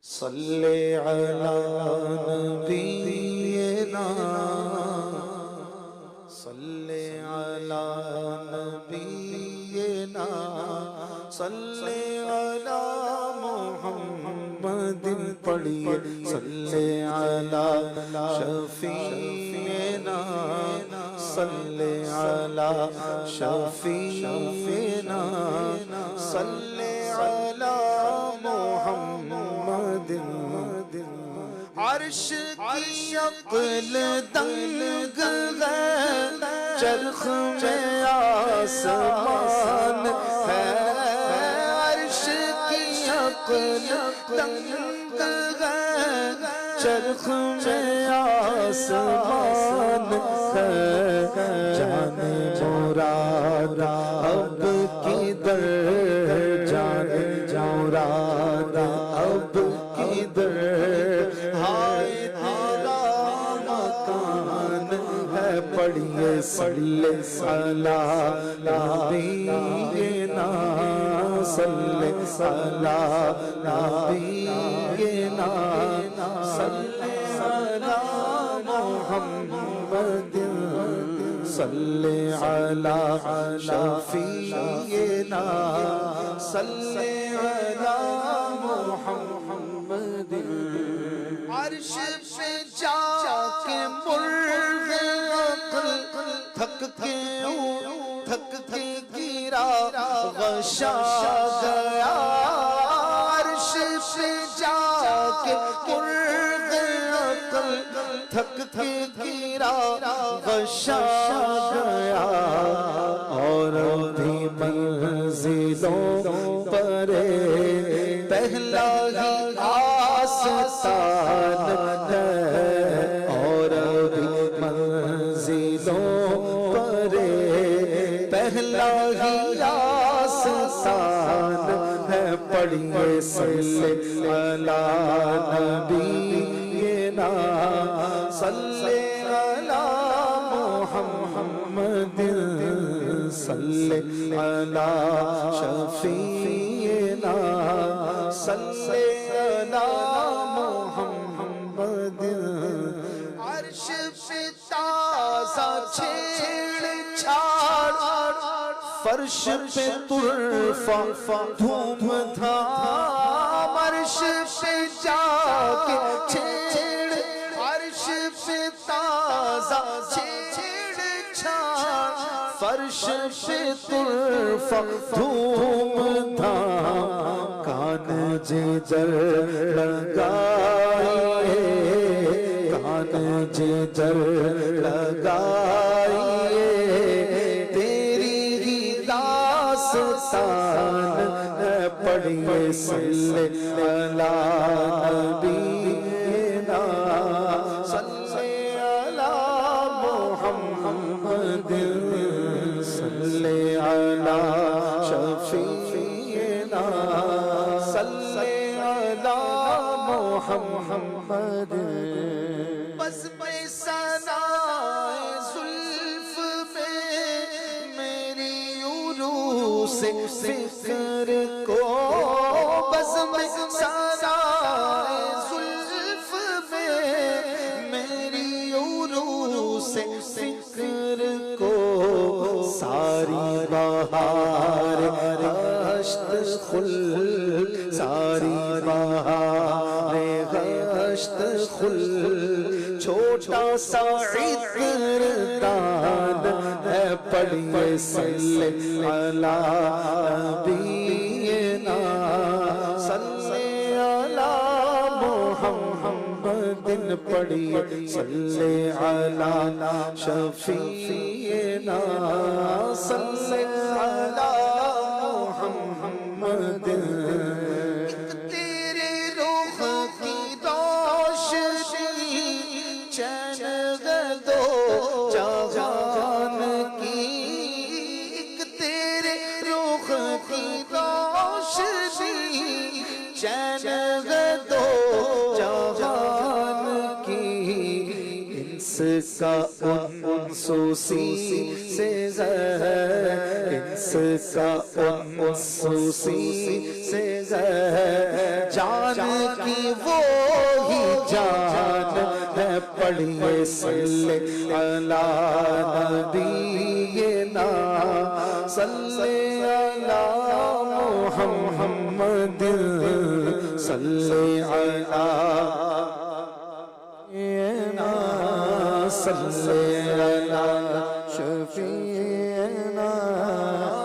صلی علی نبینا صلی علی نبینا صلی علی محمد پڑھیے صلی علی شفیعنا صلی علی شفیعنا صلی علی محمد عرش کی عقل دنگ ہے چرخ میں آسمان ہے عرش کی عقل دنگ ہے چرخ میں آسمان ہے جانے مراد اب کدھر جانے مراد اب کدھر ہائے تیرا مکان ہے پڑھیے صلی علی نبینا صلی علی نبینا صلی علی محمد صلی علی شفیعنا صلی علی محمد عرش پہ جا کے مرغ عقل تھک کے گرا غشا گیا عرش پہ جا کے مرغ عقل تھک کے گرا غشا گیا اور بھی منزلوں پر پہلا ہی آستان ہے اور بھی منزلوں پر پہلا ہی آستان ہے پڑھیے صلی علی نبینا صلی علی محمد صلی علی شفیعنا صلی علی محمد عرش پہ تازہ چھیڑ چھاڑ فرش پہ طرفہ دھوم دھام عرش پہ جا کے چھیڑ عرش پہ تازہ چھیڑ چھاڑ فرش پہ طرفہ دھوم دھام کان جدھر لگائیے کان جدھر لگائیے تیری ہی داستان پڑھیے صلی علی نبینا صلی علی محمد صلی علی شفیعنا صلی علی محمد بس میں ثنائے زلف میں میری عروس فکر کو بس میں ثنائے زلف میں میری عروس فکر کو ساری بہار ہشت خل ساری بہار ہشت خل چھوٹا سا عطردان ہے پڑھیے صلی علی نبینا صلی علی محمد پڑھیے صلی علی شفیعنا صلی علی محمد تیرے رخ کی روشنی چین دو جہان کی ایک تیرے رخ کی روشنی چین دو جہان کی انس کا انسوسی سے غیر، انس کا انسوسی سے غیر، جان کی وہی جان ہے، پڑھیے صلی علی نبینا، صلی علی محمد، صلی علی صلی علی شفیعنا،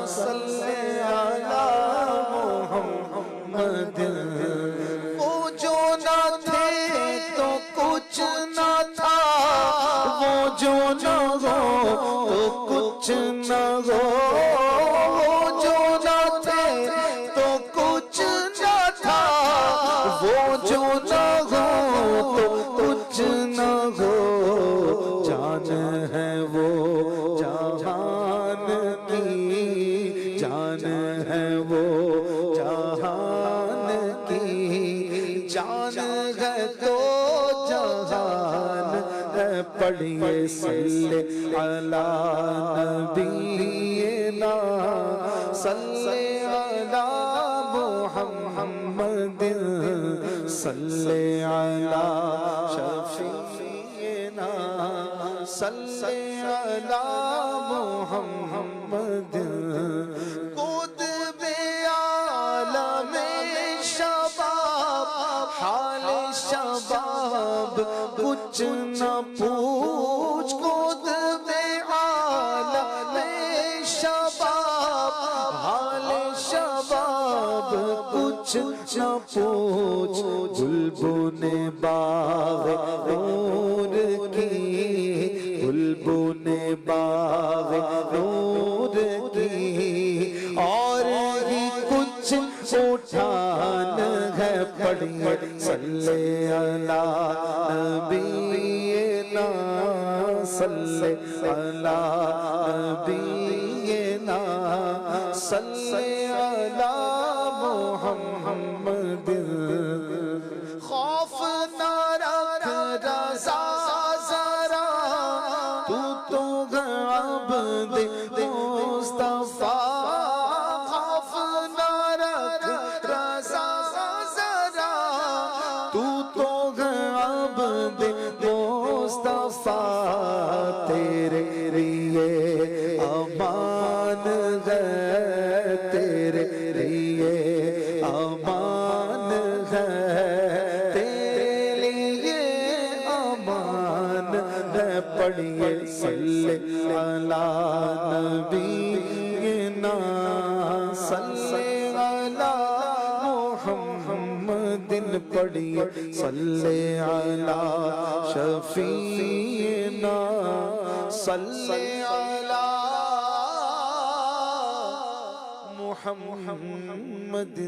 صلی علی محمد۔ وہ جو نہ تھے تو کچھ نہ تھا، وہ جو نہ ہو تو کچھ نہ ہو، وہ جو نہ تھے تو کچھ نہ تھا، وہ جو نہ ہو تو کچھ نہ ہو، جان ہے وہ جہان کی، جان ہے وہ جہان کی، جان ہے تو جہان ہے، پڑھیے صلی علی نبینا، صلی علی محمد، صلی علی شفیعنا، صلی علی محمد۔ قطب عالم شباب، حال شباب کچھ نہ پوچھ، قطب عالم شباب، حال شباب کچھ نہ پوچھ، گلبن باغ نور کی، گلبن باغ نور کی، اور ہی کچھ اٹھان ہے، پڑھیے صلی علی نبینا، صلی علی نبینا، صلی علی محمد۔ خوف نہ رکھ رضا ذرا، تو عبد مصطفیٰ، خوف نہ رکھ رضا ذرا، تو عبد مصطفیٰ، تیرے لیے امان ہے، تیرے لیے امان ہے، تیرے لیے امان ہے، پڑھیے صلی علی نبینا، صلی علی محمد، پڑھیے صلی علی شفیعنا، صلی علی محمد۔